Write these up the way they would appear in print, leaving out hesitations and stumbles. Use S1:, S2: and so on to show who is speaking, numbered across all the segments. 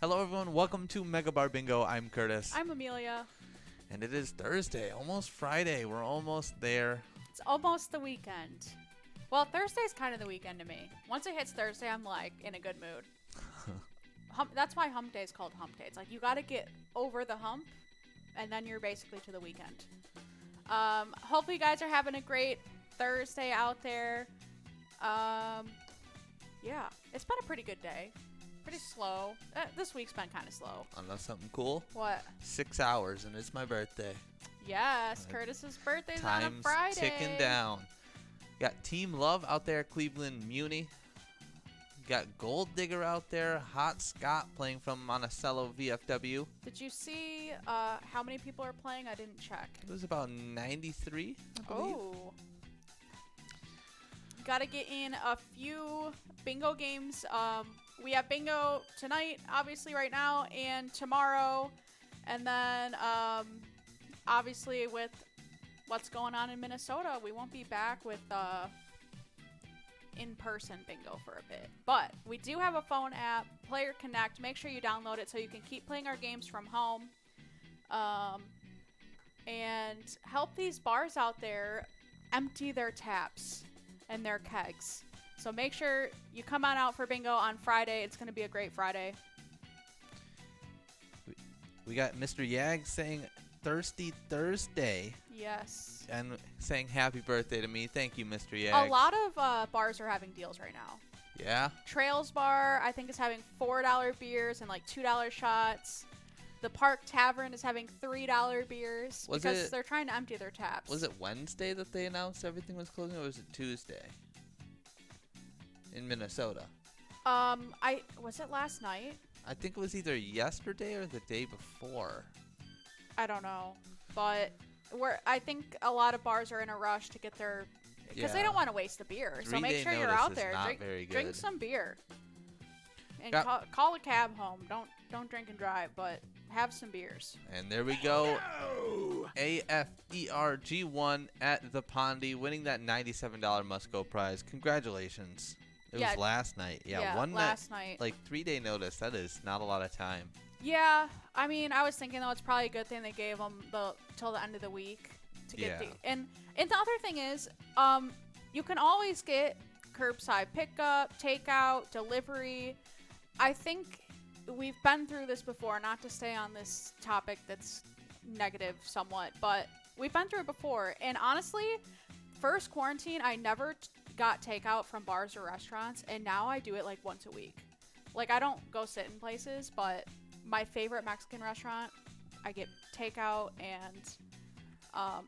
S1: Hello everyone, welcome to MegaBarBingo. I'm Curtis.
S2: I'm Amelia.
S1: And it is Thursday, almost Friday. We're almost there.
S2: It's almost the weekend. Well, Thursday's kind of the weekend to me. Once it hits Thursday, I'm like in a good mood. That's why hump day is called hump day. It's like you got to get over the hump and then you're basically to the weekend. Hopefully you guys are having a great Thursday out there. Yeah, it's been a pretty good day. Pretty slow. This week's been kind of slow.
S1: Unless something cool.
S2: What?
S1: 6 hours and it's my birthday.
S2: Yes, Curtis's birthday's on a Friday.
S1: Time's ticking down. Got Team Love out there, Cleveland Muni. Got Gold Digger out there, Hot Scott playing from Monticello VFW.
S2: Did you see how many people are playing? I didn't check.
S1: It was about 93, I believe.
S2: Oh. Got to get in a few bingo games. We have bingo tonight, obviously right now, and tomorrow. And then, obviously, with what's going on in Minnesota, we won't be back with in-person bingo for a bit. But we do have a phone app, Player Connect. Make sure you download it so you can keep playing our games from home. And help these bars out there empty their taps and their kegs. So make sure you come on out for bingo on Friday. It's going to be a great Friday.
S1: We got Mr. Yag saying Thirsty Thursday.
S2: Yes.
S1: And saying happy birthday to me. Thank you, Mr. Yag.
S2: A lot of bars are having deals right now.
S1: Yeah?
S2: Trails Bar, I think, is having $4 beers and like $2 shots. The Park Tavern is having $3 beers because they're trying to empty their taps.
S1: Was it Wednesday that they announced everything was closing, or was it Tuesday? In Minnesota.
S2: Was it last night?
S1: I think it was either yesterday or the day before.
S2: I don't know, but I think a lot of bars are in a rush to get their because they don't want to waste the beer. So make sure you're out there. Drink some beer. And call a cab home. Don't drink and drive, but have some beers.
S1: And there we go. AFERG1 at the Pondy, winning that $97 must-go prize. Congratulations. It was last night. Yeah, last night. Like 3-day notice. That is not a lot of time.
S2: Yeah, I mean, I was thinking though it's probably a good thing they gave them till the end of the week to get and the other thing is, you can always get curbside pickup, takeout, delivery. I think we've been through this before. Not to stay on this topic that's negative somewhat, but we've been through it before. And honestly, first quarantine, I never got takeout from bars or restaurants, and now I do it like once a week. Like, I don't go sit in places, but my favorite Mexican restaurant, I get takeout, and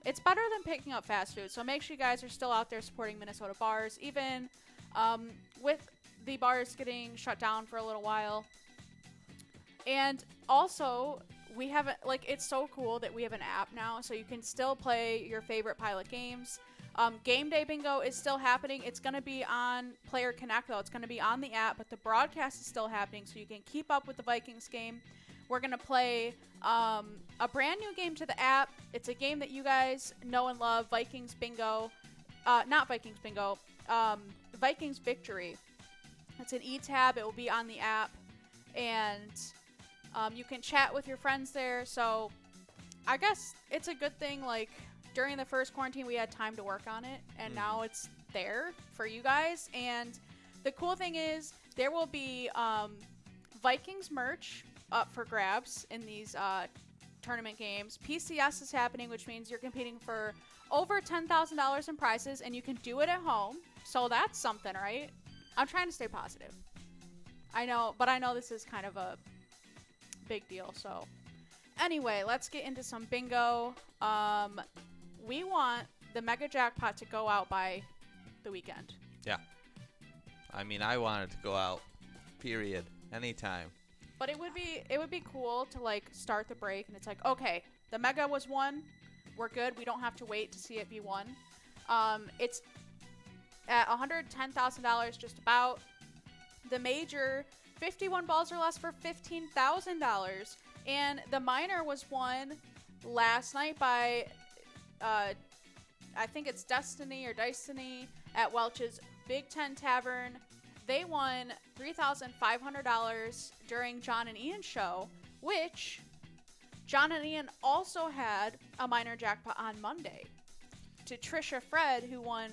S2: it's better than picking up fast food. So make sure you guys are still out there supporting Minnesota bars, even with the bars getting shut down for a little while. And also, we have it's so cool that we have an app now, so you can still play your favorite pilot games. Game Day Bingo is still happening. It's going to be on Player Connect, though. It's going to be on the app, but the broadcast is still happening, so you can keep up with the Vikings game. We're going to play a brand new game to the app. It's a game that you guys know and love, Vikings Bingo. Not Vikings Bingo, Vikings Victory. It's an e-tab. It will be on the app, and you can chat with your friends there. So I guess it's a good thing, like, during the first quarantine, we had time to work on it, and now it's there for you guys. And the cool thing is there will be Vikings merch up for grabs in these tournament games. PCS is happening, which means you're competing for over $10,000 in prizes, and you can do it at home. So that's something, right? I'm trying to stay positive. I know, but I know this is kind of a big deal. So anyway, let's get into some bingo. We want the Mega Jackpot to go out by the weekend.
S1: Yeah. I mean, I want it to go out, period, anytime.
S2: But it would be cool to like start the break and it's like, okay, the Mega was won. We're good. We don't have to wait to see it be won. It's at $110,000 just about. The major, 51 balls or less for $15,000. And the minor was won last night by, I think it's Destiny at Welch's Big Ten Tavern. They won $3,500 during John and Ian's show, which John and Ian also had a minor jackpot on Monday to Trisha Fred, who won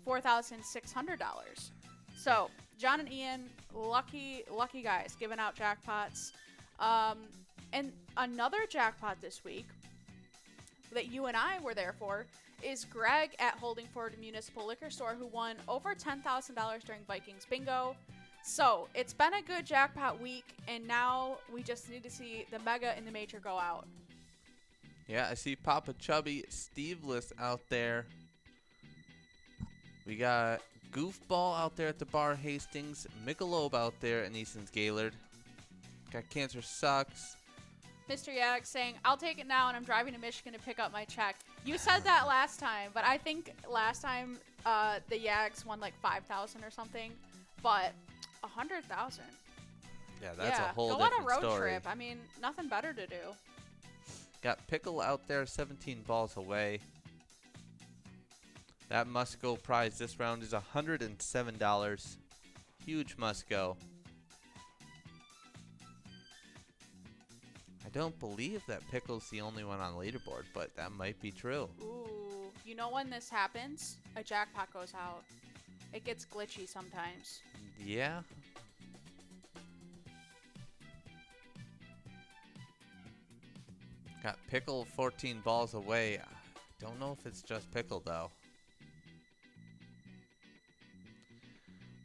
S2: $4,600. So John and Ian, lucky guys, giving out jackpots. And another jackpot this week that you and I were there for is Greg at Holdingford Municipal Liquor Store, who won over $10,000 during Vikings Bingo. So it's been a good jackpot week, and now we just need to see the Mega and the Major go out.
S1: Yeah, I see Papa Chubby, Steveless out there. We got Goofball out there at the bar Hastings, Michelob out there at Neeson's Gaylord. Got Cancer Sucks.
S2: Mr. Yag saying, I'll take it now, and I'm driving to Michigan to pick up my check. You said that last time, but I think last time the Yags won like 5,000 or something, but 100,000.
S1: Yeah, that's a whole different story.
S2: Go on a road trip. I mean, nothing better to do.
S1: Got Pickle out there, 17 balls away. That must-go prize this round is $107. Huge must-go. I don't believe that Pickle's the only one on the leaderboard, but that might be true.
S2: Ooh, you know when this happens? A jackpot goes out. It gets glitchy sometimes.
S1: Yeah. Got Pickle 14 balls away. Don't know if it's just Pickle, though.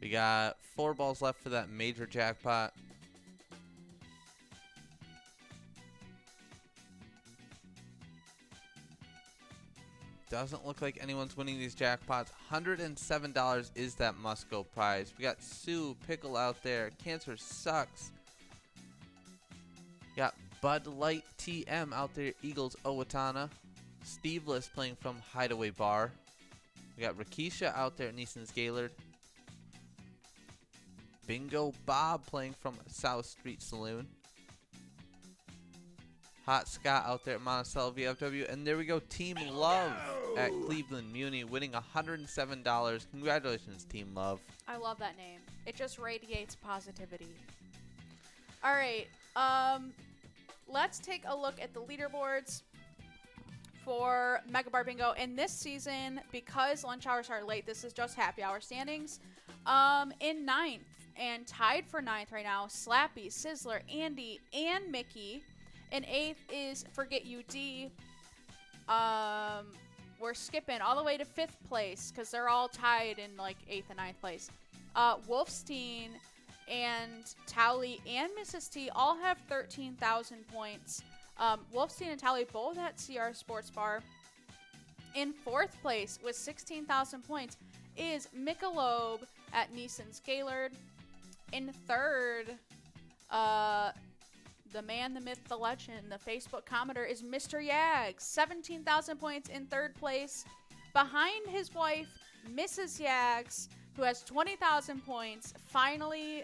S1: We got 4 balls left for that major jackpot. Doesn't look like anyone's winning these jackpots. $107 is that must-go prize. We got Sue, Pickle out there. Cancer Sucks. Got Bud Light TM out there. Eagles Owatonna. Steveless playing from Hideaway Bar. We got Rakisha out there at Neeson's Gaylord. Bingo Bob playing from South Street Saloon. Hot Scott out there at Monticello VFW. And there we go, Team Love at Cleveland Muni, winning $107. Congratulations, Team Love.
S2: I love that name. It just radiates positivity. All right, let's take a look at the leaderboards for MegaBarBingo. And this season, because lunch hours are late, this is just happy hour standings. In 9th and tied for 9th right now, Slappy, Sizzler, Andy, and Mickey. And 8th is Forget You D. We're skipping all the way to 5th place because they're all tied in like 8th and 9th place. Wolfstein and Towley and Mrs. T all have 13,000 points. Wolfstein and Towley both at CR Sports Bar. In 4th place with 16,000 points is Michelob at Neeson's Gaylord. In 3rd, the man, the myth, the legend, the Facebook commenter is Mr. Yags. 17,000 points in 3rd place. Behind his wife, Mrs. Yags, who has 20,000 points, finally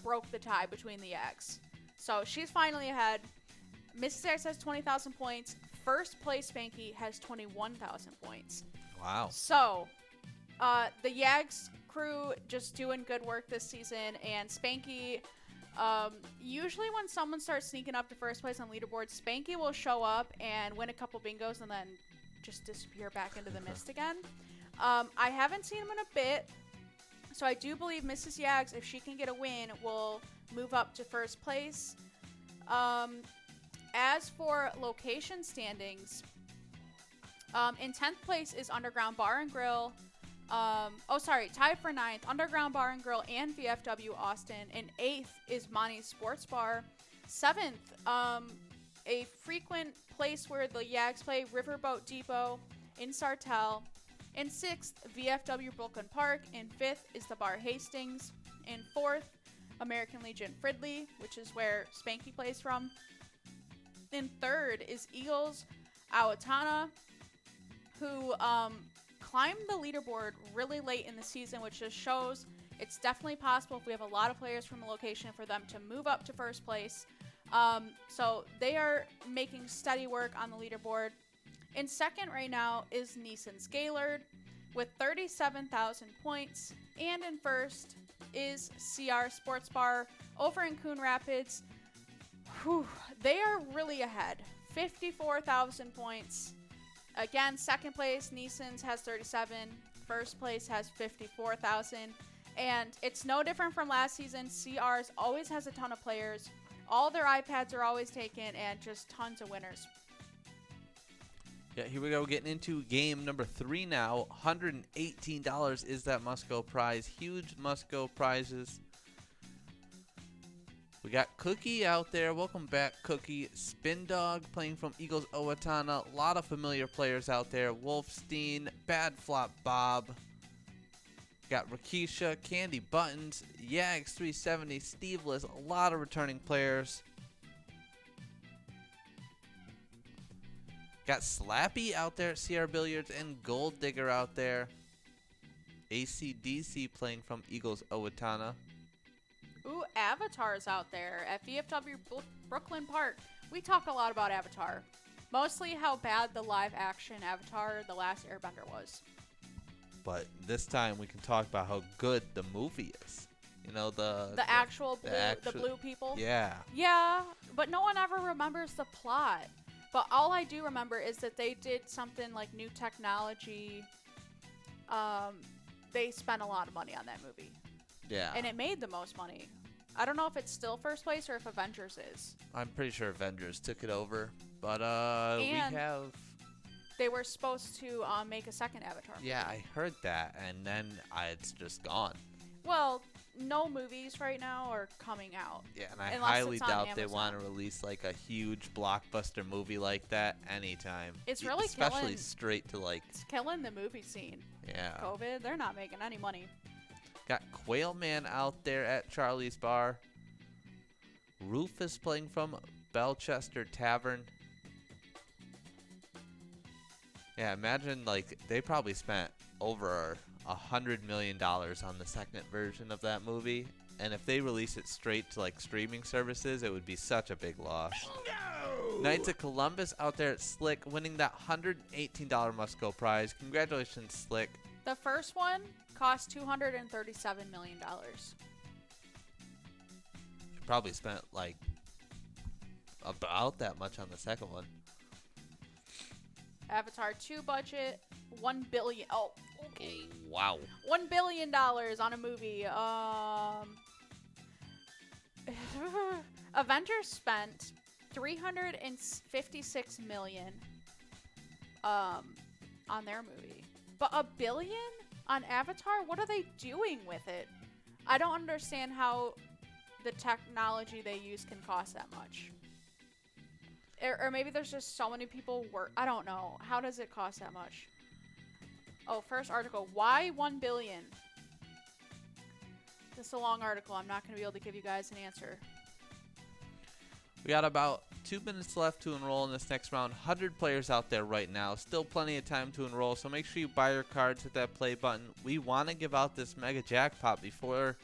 S2: broke the tie between the Yags. So she's finally ahead. Mrs. Yags has 20,000 points. 1st place Spanky has 21,000 points.
S1: Wow.
S2: So the Yags crew just doing good work this season, and Spanky, usually when someone starts sneaking up to 1st place on leaderboards, Spanky will show up and win a couple bingos and then just disappear back into the mist again. I haven't seen him in a bit, so I do believe Mrs. Yags, if she can get a win, will move up to first place. As for location standings, in 10th place is Underground Bar and Grill. Tied for 9th, Underground Bar and Grill and VFW Austin. In 8th is Monty's Sports Bar. 7th, a frequent place where the Yags play, Riverboat Depot in Sartell. In 6th, VFW Brooklyn Park. In 5th is the Bar Hastings. In 4th, American Legion Fridley, which is where Spanky plays from. In 3rd is Eagles Owatonna, who climbed the leaderboard really late in the season, which just shows it's definitely possible if we have a lot of players from a location for them to move up to first place. So they are making steady work on the leaderboard. In 2nd right now is Neeson's Gaylord with 37,000 points. And in 1st is CR Sports Bar over in Coon Rapids. They are really ahead. 54,000 points. Again, 2nd place, Neeson's has 37. 1st place has 54,000. And it's no different from last season. CR's always has a ton of players. All their iPads are always taken, and just tons of winners.
S1: Yeah, here we go, getting into game number 3 now. $118 is that must-go prize. Huge must-go prizes. We got Cookie out there. Welcome back, Cookie. Spin Dog playing from Eagles Owatonna. A lot of familiar players out there. Wolfstein, Bad Flop Bob. Got Rakisha, Candy Buttons, Yags 370, Steveless. A lot of returning players. Got Slappy out there at CR Billiards and Gold Digger out there. ACDC playing from Eagles Owatonna.
S2: Ooh, Avatar's out there at VFW Brooklyn Park. We talk a lot about Avatar. Mostly how bad the live action Avatar, The Last Airbender was.
S1: But this time we can talk about how good the movie is. You know, the
S2: blue people?
S1: Yeah.
S2: Yeah, but no one ever remembers the plot. But all I do remember is that they did something like new technology. They spent a lot of money on that movie.
S1: Yeah.
S2: And it made the most money. I don't know if it's still first place or if Avengers is.
S1: I'm pretty sure Avengers took it over. But
S2: they were supposed to make a second Avatar movie.
S1: Yeah, I heard that, and then it's just gone.
S2: Well, no movies right now are coming out.
S1: Yeah, and I highly doubt they want to release like a huge blockbuster movie like that anytime.
S2: It's really
S1: especially straight to like.
S2: It's killing the movie scene.
S1: Yeah.
S2: COVID, they're not making any money.
S1: Got Quail Man out there at Charlie's Bar. Rufus playing from Belchester Tavern. Yeah, imagine like they probably spent over $100 million on the second version of that movie, and if they release it straight to like streaming services, it would be such a big loss. No! Knights of Columbus out there at Slick, winning that $118 must-go prize. Congratulations, Slick.
S2: The first one cost $237 million.
S1: You probably spent like about that much on the second one.
S2: Avatar 2 budget, $1 billion. Oh, okay.
S1: Wow.
S2: $1 billion on a movie. Avengers spent $356 million on their movie. But $1 billion on Avatar? What are they doing with it? I don't understand how the technology they use can cost that much. Or maybe there's just so many people work. I don't know. How does it cost that much? Oh, first article. Why $1 billion? This is a long article. I'm not going to be able to give you guys an answer.
S1: We got about 2 minutes left to enroll in this next round. 100 players out there right now. Still plenty of time to enroll, so make sure you buy your cards, hit that play button. We want to give out this mega jackpot before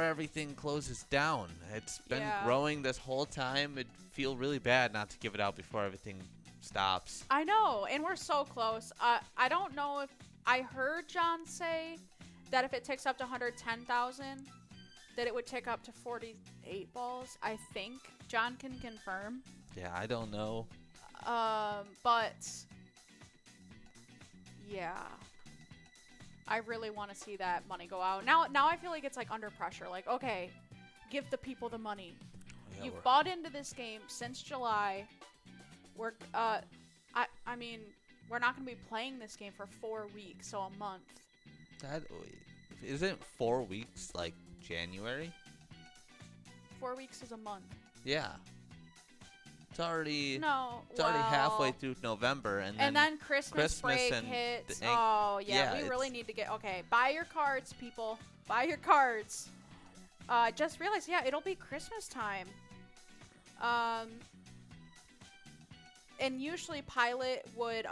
S1: everything closes down. It's been growing this whole time. It'd feel really bad not to give it out before everything stops.
S2: I know, and we're so close. I don't know if I heard John say that if it ticks up to 110,000, that it would tick up to 48 balls. I think John can confirm.
S1: Yeah, I don't know.
S2: But yeah, I really want to see that money go out. Now I feel like it's like under pressure. Like, okay, give the people the money.
S1: Yeah,
S2: You've bought into this game since July. I mean, we're not going to be playing this game for 4 weeks, so a month.
S1: That isn't 4 weeks like January?
S2: 4 weeks is a month.
S1: Yeah. It's already
S2: already
S1: halfway through November, and
S2: then Christmas break
S1: and
S2: hits. Oh yeah, we really need to get buy your cards, people. Buy your cards. Just realized, it'll be Christmas time. And usually Pilot would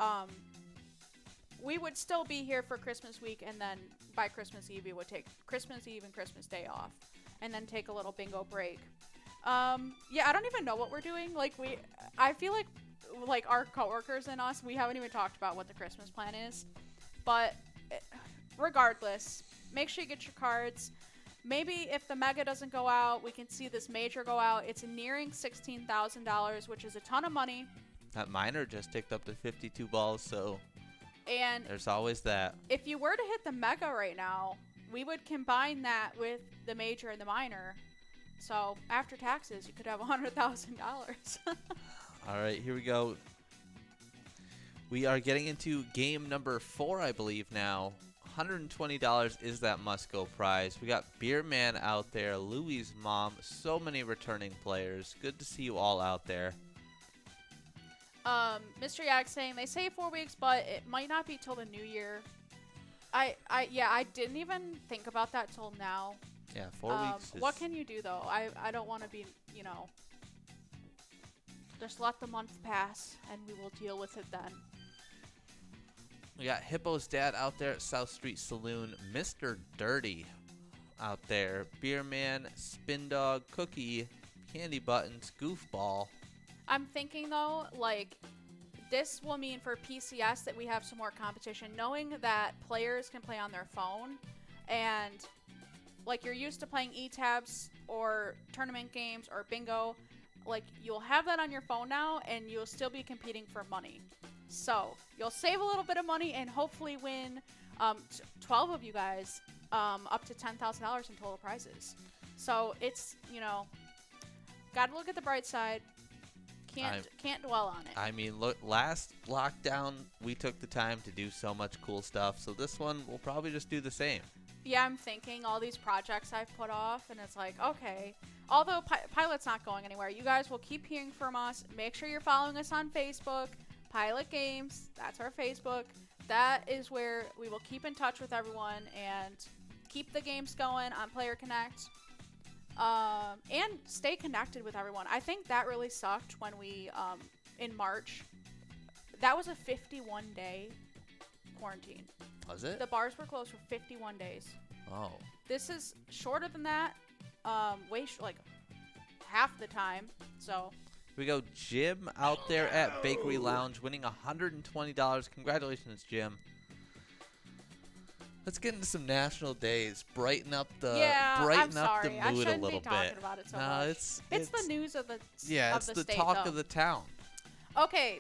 S2: we would still be here for Christmas week, and then by Christmas Eve we would take Christmas Eve and Christmas Day off, and then take a little bingo break. I don't even know what we're doing. I feel like our coworkers and us, we haven't even talked about what the Christmas plan is. But regardless, make sure you get your cards. Maybe if the Mega doesn't go out, we can see this Major go out. It's nearing $16,000, which is a ton of money.
S1: That minor just ticked up to 52 balls, so
S2: and
S1: there's always that.
S2: If you were to hit the Mega right now, we would combine that with the Major and the minor. So after taxes, you could have $100,000.
S1: All right, here we go. We are getting into game number 4, I believe now. $120 is that must-go prize. We got Beer Man out there, Louie's mom, so many returning players. Good to see you all out there.
S2: Mr. Yak saying they say 4 weeks, but it might not be till the new year. I didn't even think about that till now.
S1: Yeah, 4 weeks.
S2: What can you do though? I don't want to be, just let the month pass and we will deal with it then.
S1: We got Hippo's dad out there at South Street Saloon, Mr. Dirty out there, Beer Man, Spin Dog, Cookie, Candy Buttons, Goofball.
S2: I'm thinking though, this will mean for PCS that we have some more competition, knowing that players can play on their phone, and you're used to playing e-tabs or tournament games or bingo, you'll have that on your phone now, and you'll still be competing for money. So you'll save a little bit of money and hopefully win 12 of you guys up to $10,000 in total prizes. So it's, gotta look at the bright side. Can't dwell on it.
S1: I mean, look, last lockdown we took the time to do so much cool stuff, so this one we'll probably just do the same.
S2: Yeah, I'm thinking all these projects I've put off, and it's okay. Although Pilot's not going anywhere, you guys will keep hearing from us. Make sure you're following us on Facebook, Pilot Games. That's our Facebook. That is where we will keep in touch with everyone and keep the games going on Player Connect. And stay connected with everyone. I think that really sucked when we, in March, that was a 51-day quarantine.
S1: Was it?
S2: The bars were closed for 51 days.
S1: Oh.
S2: This is shorter than that, half the time, so.
S1: We go Jim out there at Bakery Lounge winning $120. Congratulations, Jim. Let's get into some national days. Brighten up the mood a little bit.
S2: Talking about it so much. It's the news of the
S1: it's the
S2: state,
S1: talk
S2: though.
S1: of the town.
S2: Okay,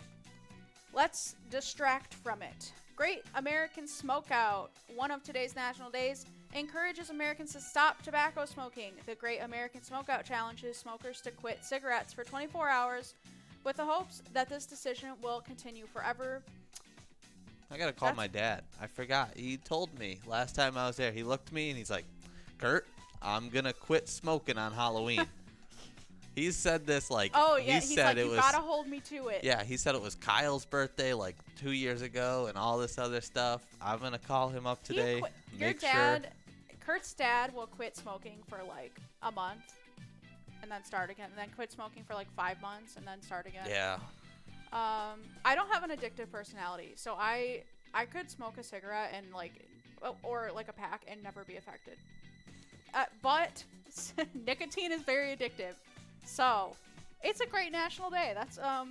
S2: let's distract from it. Great American Smokeout, one of today's national days, encourages Americans to stop tobacco smoking. The Great American Smokeout challenges smokers to quit cigarettes for 24 hours with the hopes that this decision will continue forever.
S1: I gotta call my dad. I forgot. He told me last time I was there. He looked at me and he's like, Kurt, I'm gonna quit smoking on Halloween. He said this
S2: he's like, you gotta hold me to it.
S1: Yeah, he said it was Kyle's birthday 2 years ago and all this other stuff. I'm gonna call him up today.
S2: Kurt's dad will quit smoking for a month and then start again, and then quit smoking for 5 months and then start again.
S1: Yeah.
S2: I don't have an addictive personality, so I could smoke a cigarette and or a pack and never be affected. But nicotine is very addictive, so it's a great national day. That's a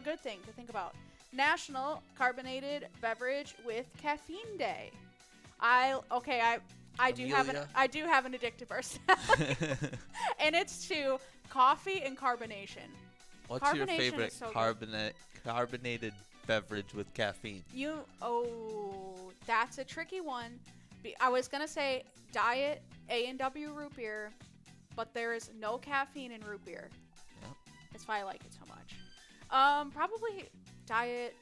S2: good thing to think about. National Carbonated Beverage with Caffeine Day. I do have an addictive personality, and it's to coffee and carbonation.
S1: What's your
S2: Carbonation
S1: favorite
S2: is so good.
S1: carbonated beverage with caffeine?
S2: That's a tricky one. I was gonna say diet A&W root beer, but there is no caffeine in root beer.
S1: Yep.
S2: That's why I like it so much. Probably Diet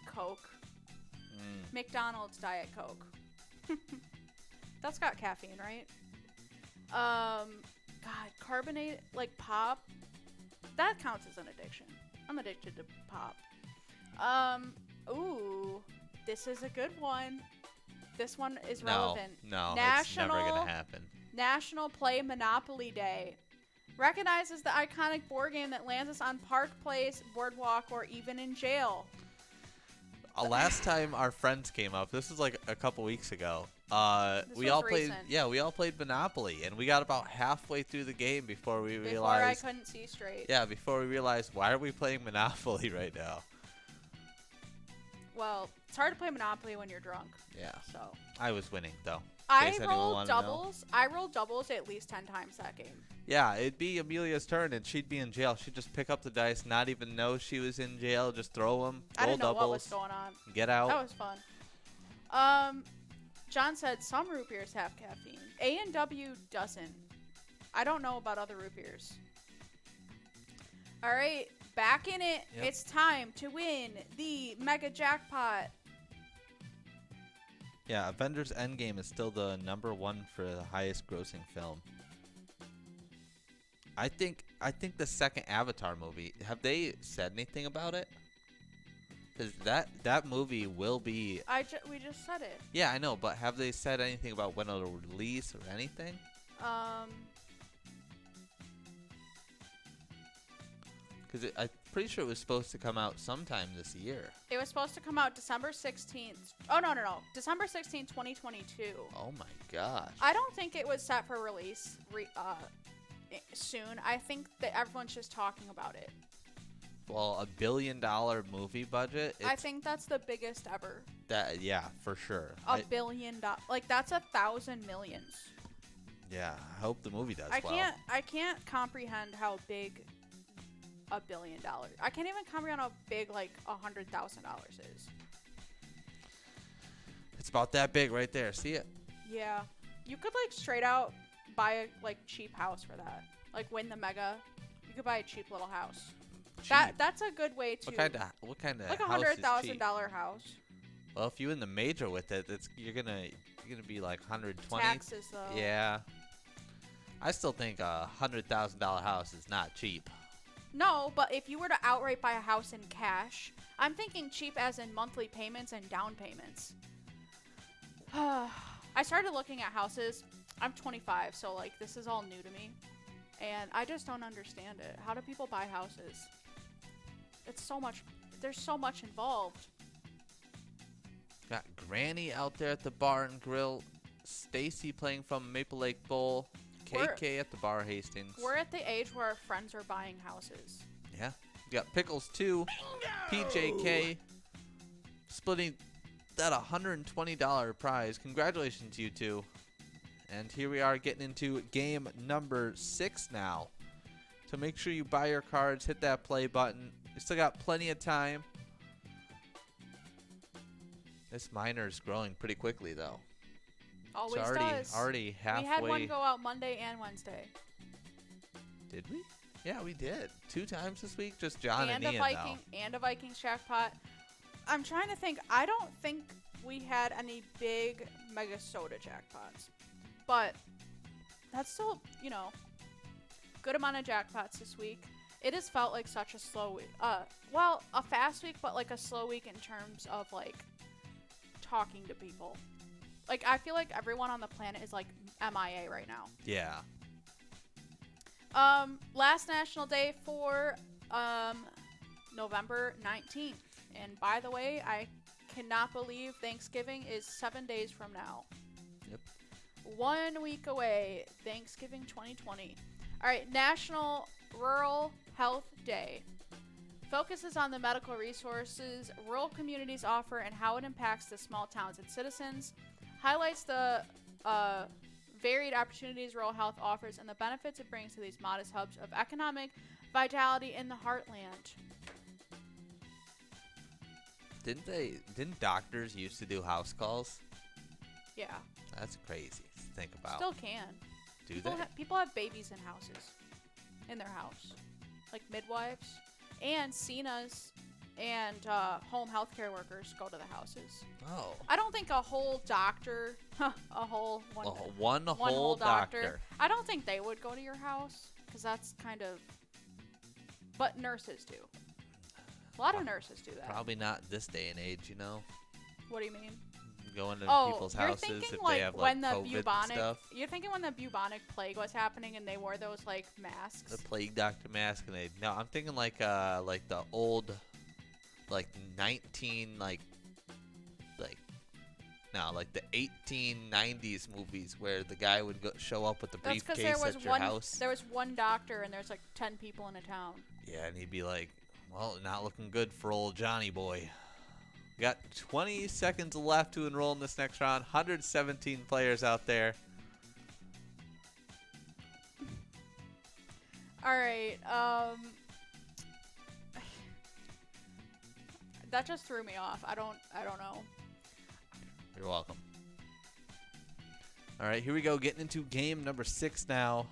S2: Coke. McDonald's Diet Coke. That's got caffeine, right? God, carbonate like pop. That counts as an addiction. I'm addicted to pop. This is a good one. This one is relevant.
S1: No, it's never gonna happen.
S2: National Play Monopoly Day. Recognizes the iconic board game that lands us on Park Place, Boardwalk, or even in jail.
S1: Last time our friends came up, this was like a couple weeks ago. We all played Monopoly, and we got about halfway through the game before we realized.
S2: Before I couldn't see straight.
S1: Yeah, before we realized, why are we playing Monopoly right now?
S2: Well, it's hard to play Monopoly when you're drunk.
S1: Yeah.
S2: So.
S1: I was winning though.
S2: I rolled doubles. I rolled doubles at least 10 times that game.
S1: Yeah, it'd be Amelia's turn, and she'd be in jail. She'd just pick up the dice, not even know she was in jail, just throw them,
S2: I
S1: roll
S2: didn't know
S1: doubles,
S2: what was going on.
S1: get out.
S2: That was fun. John said some root beers have caffeine. A&W doesn't. I don't know about other root beers. All right, back in it.
S1: Yep.
S2: It's time to win the Mega Jackpot.
S1: Yeah, Avengers Endgame is still the #1 for the highest grossing film. I think the second Avatar movie, have they said anything about it? Because that movie will be...
S2: We just said it.
S1: Yeah, I know, but have they said anything about when it'll release or anything? Because I'm pretty sure it was supposed to come out sometime this year.
S2: It was supposed to come out December 16th. Oh, no. December 16th, 2022.
S1: Oh, my gosh.
S2: I don't think it was set for release soon. I think that everyone's just talking about it.
S1: Well, $1 billion movie budget.
S2: I think that's the biggest ever.
S1: Yeah, for sure.
S2: $1 billion. Like, that's 1,000 millions.
S1: Yeah, I hope the movie does well.
S2: I can't comprehend how big $1 billion. I can't even comprehend how big like $100,000 is.
S1: It's about that big right there. See it?
S2: Yeah, you could like straight out buy a like cheap house for that. Like win the mega, you could buy a cheap little house.
S1: Cheap.
S2: That's a good way to.
S1: What kind of
S2: like
S1: house is
S2: $100,000
S1: cheap?
S2: House.
S1: Well, if you win the major with it, you're gonna be like 120.
S2: Taxes though.
S1: Yeah. I still think a $100,000 house is not cheap.
S2: No, but if you were to outright buy a house in cash, I'm thinking cheap as in monthly payments and down payments. I started looking at houses. I'm 25, so like this is all new to me. And I just don't understand it. How do people buy houses? It's so much. There's so much involved.
S1: Got Granny out there at the bar and grill. Stacy playing from Maple Lake Bowl. KK at the bar Hastings.
S2: We're at the age where our friends are buying houses.
S1: Yeah. You got Pickles 2. PJK splitting that $120 prize. Congratulations, you two. And here we are getting into game number 6 now. So make sure you buy your cards, hit that play button. You still got plenty of time. This miner is growing pretty quickly, though.
S2: Always
S1: it's already halfway.
S2: We had one go out Monday and Wednesday.
S1: Did we? Yeah, we did. 2 times this week, just John and Ian,
S2: and a Vikings jackpot. I'm trying to think. I don't think we had any big Mega Soda jackpots. But that's still, good amount of jackpots this week. It has felt like such a slow week. A fast week, but like a slow week in terms of like talking to people. Like, I feel like everyone on the planet is like MIA right now.
S1: Yeah.
S2: Last national day for November 19th. And by the way, I cannot believe Thanksgiving is 7 days from now.
S1: Yep. 1
S2: week away, Thanksgiving 2020. All right, National Rural Health Day. Focuses on the medical resources rural communities offer and how it impacts the small towns and citizens. Highlights the varied opportunities rural health offers, and the benefits it brings to these modest hubs of economic vitality in the heartland.
S1: Didn't doctors used to do house calls?
S2: Yeah.
S1: That's crazy to think about.
S2: Still can.
S1: Do
S2: people
S1: they?
S2: People have babies in houses. In their house. Like midwives. And CNAs and home healthcare workers go to the houses.
S1: Oh.
S2: I don't think a whole doctor,
S1: One whole doctor.
S2: I don't think they would go to your house. Because that's kind of... But nurses do. A lot of nurses do that.
S1: Probably not this day and age, you know?
S2: What do you mean?
S1: Going to people's houses if
S2: like
S1: they have
S2: when
S1: like
S2: the
S1: COVID
S2: bubonic,
S1: and stuff.
S2: You're thinking when the bubonic plague was happening and they wore those like masks.
S1: The plague doctor mask, and no, I'm thinking like the old, like 19 like the 1890s movies where the guy would show up with the
S2: That's
S1: briefcase at your house.
S2: There was one doctor and there's like 10 people in a town.
S1: Yeah, and he'd be like, "Well, not looking good for old Johnny boy." We got 20 seconds left to enroll in this next round. 117 players out there.
S2: All right. That just threw me off. I don't know.
S1: You're welcome. All right, here we go. Getting into game number 6 now.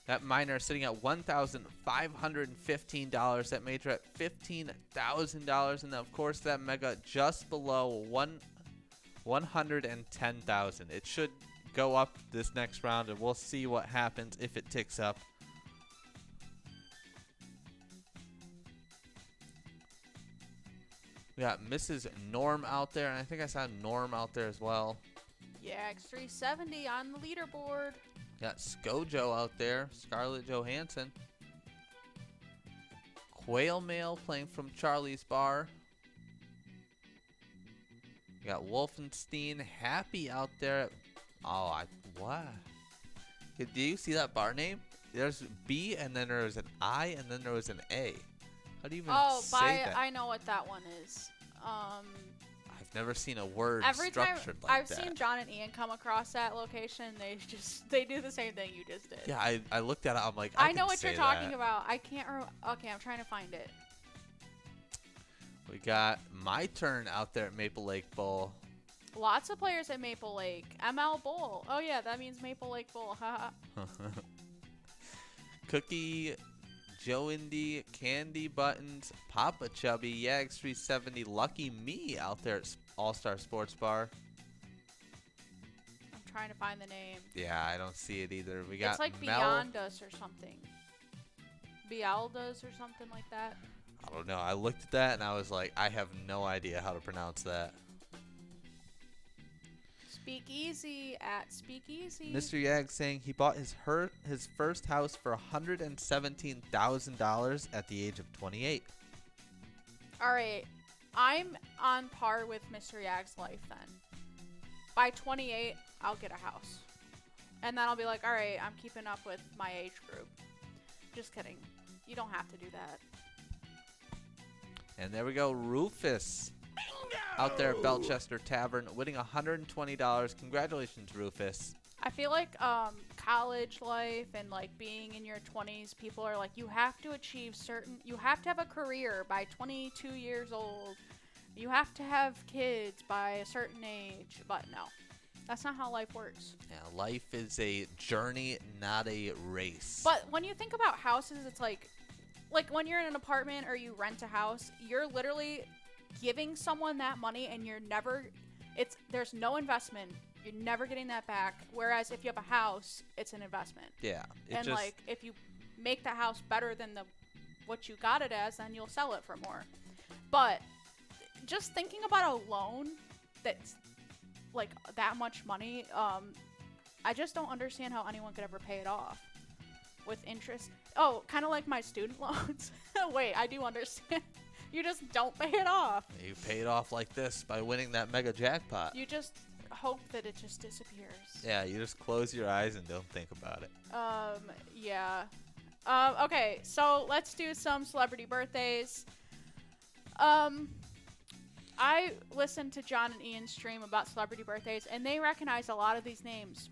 S1: That minor sitting at $1,515. That major at $15,000. And, of course, that mega just below $110,000. It should go up this next round, and we'll see what happens if it ticks up. We got Mrs. Norm out there, and I think I saw Norm out there as well.
S2: Yeah, X370 on the leaderboard.
S1: Got Skojo out there, Scarlett Johansson. Quail Mail playing from Charlie's Bar. We got Wolfenstein Happy out there. What? Do you see that bar name? There's B, and then there was an I, and then there was an A. How do you even say that?
S2: I know what that one is.
S1: I've never seen a word
S2: every
S1: structured
S2: time
S1: like
S2: I've
S1: that.
S2: seen John and Ian come across that location, they do the same thing you just did.
S1: Yeah, I looked at it. I'm like,
S2: I know what you're talking
S1: that.
S2: about. I can't. Okay, I'm trying to find it.
S1: We got My Turn out there at Maple Lake Bowl.
S2: Lots of players at Maple Lake. ML Bowl. Oh yeah, that means Maple Lake Bowl. Haha.
S1: Cookie, Joe Indy, Candy Buttons, Papa Chubby, Yags 370, Lucky Me out there at All Star Sports Bar.
S2: I'm trying to find the name.
S1: Yeah, I don't see it either. We got
S2: It's like
S1: Mel.
S2: Beyond Us or something. Bealdas or something like that.
S1: I don't know. I looked at that and I was like, I have no idea how to pronounce that.
S2: Speakeasy at Speakeasy.
S1: Mr. Yag saying he bought his first house for $117,000 at the age of 28.
S2: All right, I'm on par with Mr. Yag's life then. By 28, I'll get a house. And then I'll be like, all right, I'm keeping up with my age group. Just kidding. You don't have to do that.
S1: And there we go, Rufus. Bingo! Out there at Belchester Tavern, winning $120. Congratulations, Rufus.
S2: I feel like college life and like being in your 20s, people are like, you have to you have to have a career by 22 years old. You have to have kids by a certain age. But no, that's not how life works.
S1: Yeah, life is a journey, not a race.
S2: But when you think about houses, it's like when you're in an apartment or you rent a house, you're literally giving someone that money and there's no investment. You're never getting that back. Whereas if you have a house, it's an investment.
S1: Yeah.
S2: And like if you make the house better than what you got it as, then you'll sell it for more. But just thinking about a loan that's like that much money, I just don't understand how anyone could ever pay it off with interest. Oh, kind of like my student loans. Wait, I do understand. You just don't pay it off.
S1: You pay it off like this by winning that mega jackpot.
S2: You just hope that it just disappears.
S1: Yeah, you just close your eyes and don't think about it.
S2: Yeah. Okay, so let's do some celebrity birthdays. I listened to John and Ian's stream about celebrity birthdays, and they recognize a lot of these names.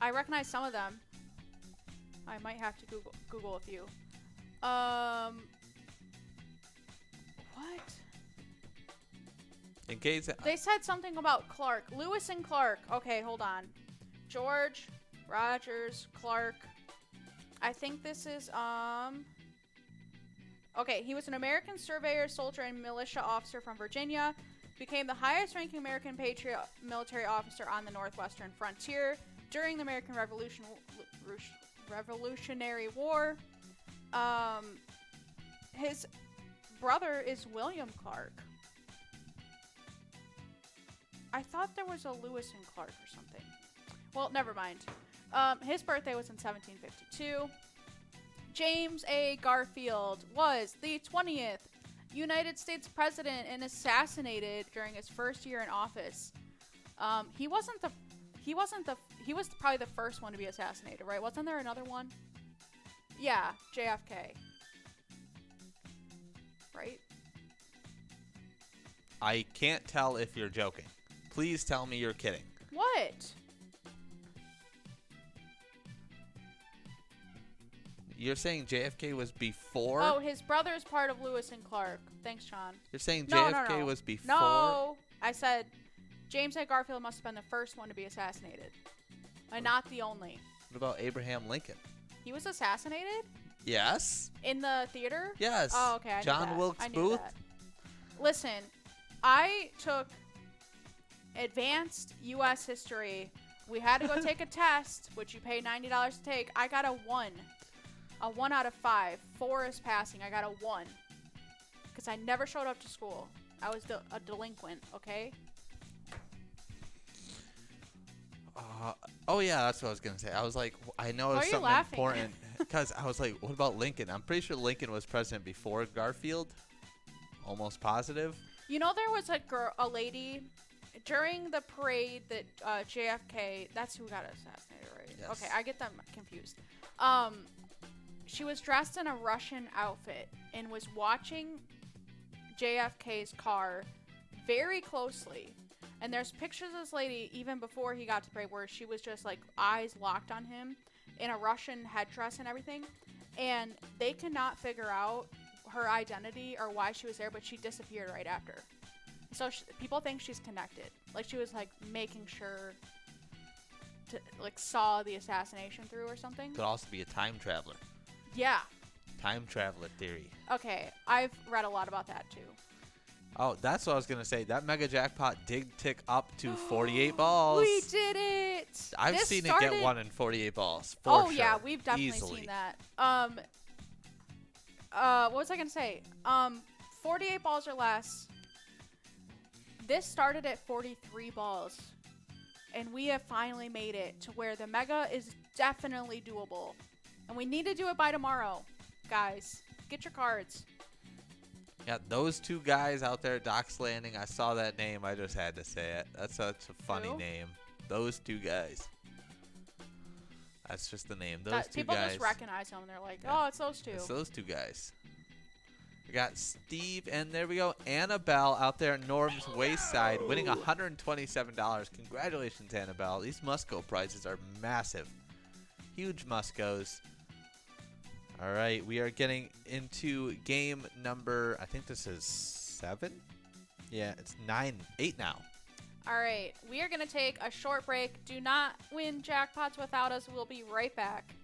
S2: I recognize some of them. I might have to Google a few. What?
S1: In case
S2: They said something about Clark. Lewis and Clark. Okay, hold on. George, Rogers, Clark. I think this is okay, he was an American surveyor, soldier, and militia officer from Virginia. Became the highest-ranking American patriot military officer on the northwestern frontier during the American Revolutionary War. His brother is William Clark. I thought there was a Lewis and Clark or something. Well, never mind. His birthday was in 1752. James A. Garfield was the 20th United States president and assassinated during his first year in office. He was probably the first one to be assassinated, right? Wasn't there another one? Yeah, JFK. Right?
S1: I can't tell if you're joking. Please tell me you're kidding.
S2: What?
S1: You're saying JFK was before?
S2: Oh, his brother's part of Lewis and Clark. Thanks, Sean.
S1: You're saying
S2: No,
S1: JFK was before?
S2: No, I said James A. Garfield must have been the first one to be assassinated. And not the only.
S1: What about Abraham Lincoln?
S2: He was assassinated?
S1: Yes.
S2: In the theater?
S1: Yes.
S2: Oh, okay. I knew
S1: John
S2: that.
S1: Wilkes
S2: I knew
S1: Booth?
S2: that. Listen, I took advanced U.S. history. We had to go take a test, which you pay $90 to take. I got a 1. A 1 out of 5. 4 is passing. I got a 1. Because I never showed up to school. I was a delinquent, okay?
S1: Oh, yeah, that's what I was going to say. I was like, I know it's something important. Because I was like, what about Lincoln? I'm pretty sure Lincoln was president before Garfield. Almost positive.
S2: You know, there was a lady during the parade that JFK, that's who got assassinated, right?
S1: Yes.
S2: Okay, I get them confused. She was dressed in a Russian outfit and was watching JFK's car very closely. And there's pictures of this lady even before he got to parade where she was just like eyes locked on him in a Russian headdress and everything. And they could not figure out her identity or why she was there, but she disappeared right after. So people think she's connected. Like she was like making sure to like saw the assassination through or something.
S1: Could also be a time traveler.
S2: Yeah.
S1: Time traveler theory.
S2: Okay, I've read a lot about that too.
S1: Oh, that's what I was going to say. That mega jackpot did tick up to 48 balls.
S2: We did it!
S1: I've seen it get 1 in 48 balls.
S2: Oh,
S1: sure.
S2: yeah, we've definitely seen that. What was I going to say? 48 balls or less. This started at 43 balls. And we have finally made it to where the mega is definitely doable. And we need to do it by tomorrow. Guys, get your cards.
S1: Yeah, those two guys out there at Doc's Landing, I saw that name. I just had to say it. That's such a funny name. Those two guys. That's just the name. Those two
S2: people
S1: guys.
S2: People just recognize them. They're like, oh, it's those two.
S1: It's those two guys. We got Steve, and there we go. Annabelle out there at Norm's Wayside winning $127. Congratulations, Annabelle. These Musco prizes are massive. Huge Muscos. All right, we are getting into game number, I think this is 7? Yeah, it's 8 now.
S2: All right, we are going to take a short break. Do not win jackpots without us. We'll be right back.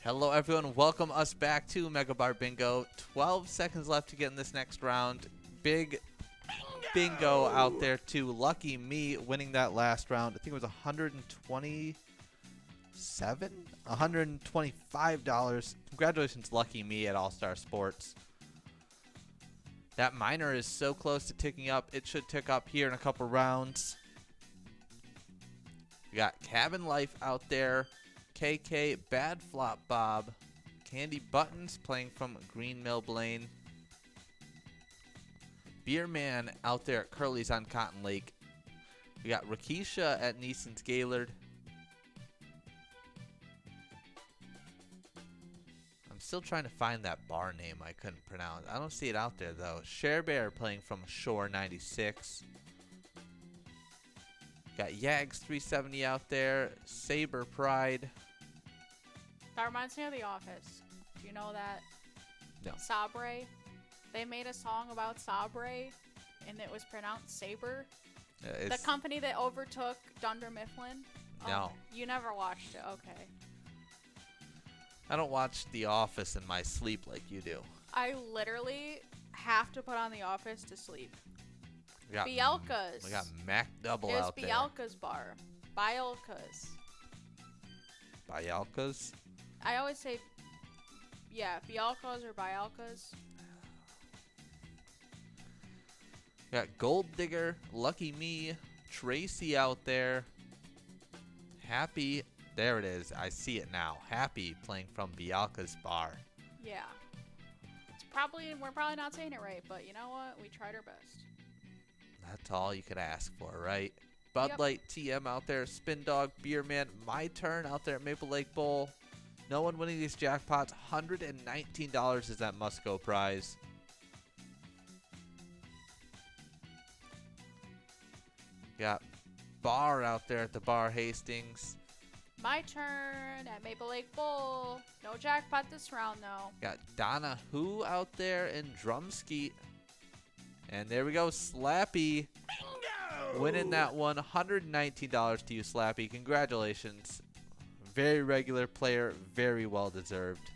S1: Hello, everyone. Welcome us back to MegaBarBingo. 12 seconds left to get in this next round. Big bingo out there, too. Lucky me winning that last round. I think it was $125. Congratulations, Lucky me at All-Star Sports. That miner is so close to ticking up. It should tick up here in a couple rounds. We got Cabin Life out there. KK, Bad Flop Bob, Candy Buttons playing from Green Mill Blaine. Beer Man out there at Curly's on Cotton Lake. We got Rakisha at Neeson's Gaylord. I'm still trying to find that bar name I couldn't pronounce. I don't see it out there though. Share Bear playing from Shore 96. Got Yags 370 out there. Saber Pride.
S2: That reminds me of The Office. Do you know that?
S1: No.
S2: Sabre. They made a song about Sabre, and it was pronounced Saber. The company that overtook Dunder Mifflin.
S1: No.
S2: You never watched it. Okay.
S1: I don't watch The Office in my sleep like you do.
S2: I literally have to put on The Office to sleep.
S1: We got
S2: Bielka's.
S1: We got Mac Double out there.
S2: There's Bielka's bar. Bielka's.
S1: Bielka's?
S2: I always say, yeah, Bielka's or Bielka's.
S1: We got Gold Digger, Lucky Me, Tracy out there. Happy, there it is. I see it now. Happy playing from Bielka's bar.
S2: Yeah. We're probably not saying it right, but you know what? We tried our best.
S1: That's all you could ask for, right? Bud
S2: Yep.
S1: Light TM out there, Spin Dog, Beer Man, My Turn out there at Maple Lake Bowl. No one winning these jackpots. $119 is that must-go prize. Got Bar out there at the Bar Hastings.
S2: My turn at Maple Lake Bowl. No jackpot this round, though.
S1: Got Donna Who out there in Drumskeet. And there we go, Slappy. Bingo! Winning that one. $119 to you, Slappy. Congratulations. Very regular player. Very well deserved.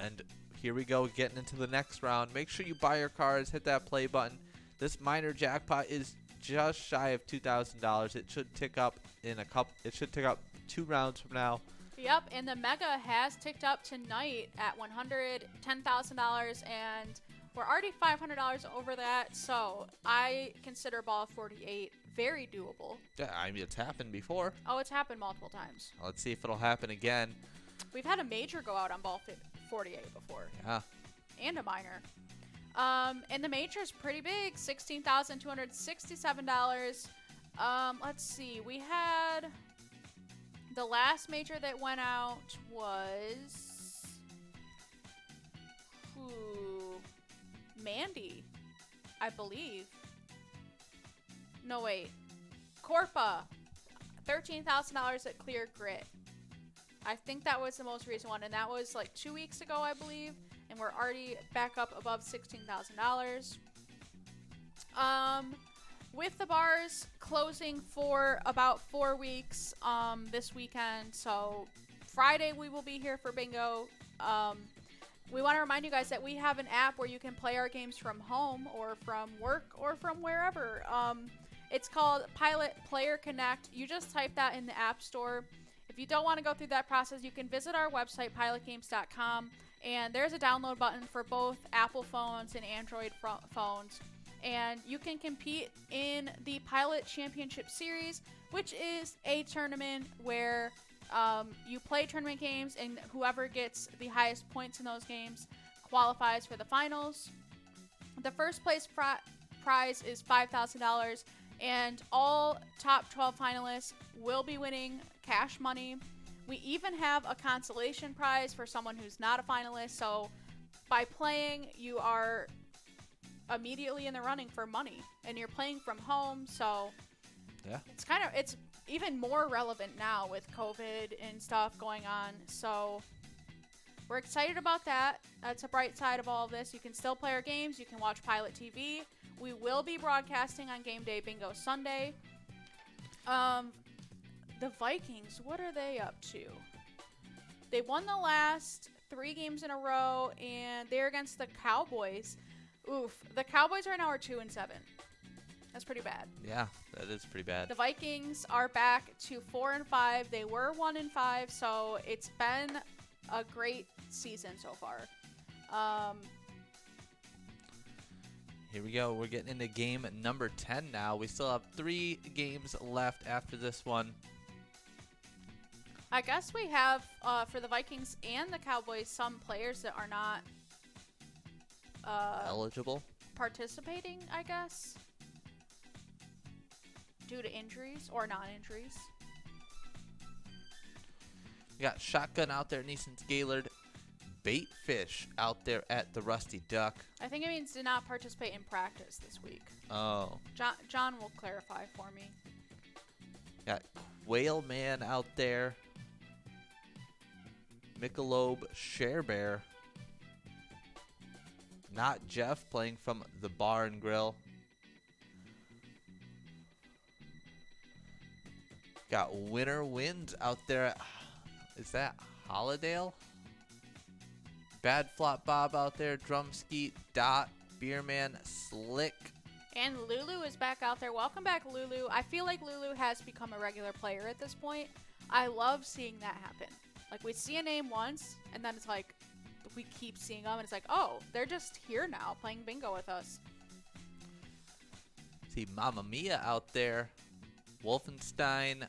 S1: And here we go, getting into the next round. Make sure you buy your cards. Hit that play button. This minor jackpot is just shy of $2,000. It should tick up in a couple. It should tick up 2 rounds from now.
S2: Yep, and the mega has ticked up tonight at $110,000, and we're already $500 over that. So I consider ball 48 very doable.
S1: Yeah, I mean, it's happened before.
S2: Oh, it's happened multiple times.
S1: Let's see if it'll happen again.
S2: We've had a major go out on ball 48 before.
S1: Yeah.
S2: And a minor. And the major is pretty big, $16,267. Let's see. We had the last major that went out was Mandy, I believe. No, wait. Corpa, $13,000 at Clear Grit. I think that was the most recent one, and that was like 2 weeks ago, I believe. And we're already back up above $16,000. With the bars closing for about 4 weeks this weekend. So Friday we will be here for bingo. We want to remind you guys that we have an app where you can play our games from home or from work or from wherever. It's called Pilot Player Connect. You just type that in the App Store. If you don't want to go through that process, you can visit our website, pilotgames.com. And there's a download button for both Apple phones and Android phones. And you can compete in the Pilot Championship Series, which is a tournament where you play tournament games, and whoever gets the highest points in those games qualifies for the finals. The first place prize is $5,000, and all top 12 finalists will be winning cash money. We even have a consolation prize for someone who's not a finalist. So by playing, you are immediately in the running for money, and you're playing from home. So
S1: yeah,
S2: it's even more relevant now with COVID and stuff going on. So we're excited about that. That's a bright side of all of this. You can still play our games. You can watch Pilot TV. We will be broadcasting on Game Day Bingo Sunday. The Vikings, what are they up to? They won the last 3 games in a row, and they're against the Cowboys. Oof. The Cowboys right now are 2-7. That's pretty bad.
S1: Yeah, that is pretty bad.
S2: The Vikings are back to 4-5. They were 1-5, so it's been a great season so far.
S1: Here we go. We're getting into game number 10 now. We still have 3 games left after this one.
S2: I guess we have, for the Vikings and the Cowboys, some players that are not
S1: eligible
S2: participating, I guess, due to injuries or non-injuries.
S1: We got Shotgun out there, Neeson's Gaylord. Baitfish out there at the Rusty Duck.
S2: I think it means did not participate in practice this week.
S1: Oh.
S2: John will clarify for me.
S1: Got Whale Man out there. Michelob Sharebear. Not Jeff, playing from the Bar and Grill. Got Winter Winds out there at, is that Hollydale? Bad Flop Bob out there, Drum Skeet, Dot, Beerman, Slick.
S2: And Lulu is back out there. Welcome back, Lulu. I feel like Lulu has become a regular player at this point. I love seeing that happen. Like, we see a name once, and then it's like, we keep seeing them, and it's like, oh, they're just here now playing bingo with us.
S1: See Mamma Mia out there, Wolfenstein,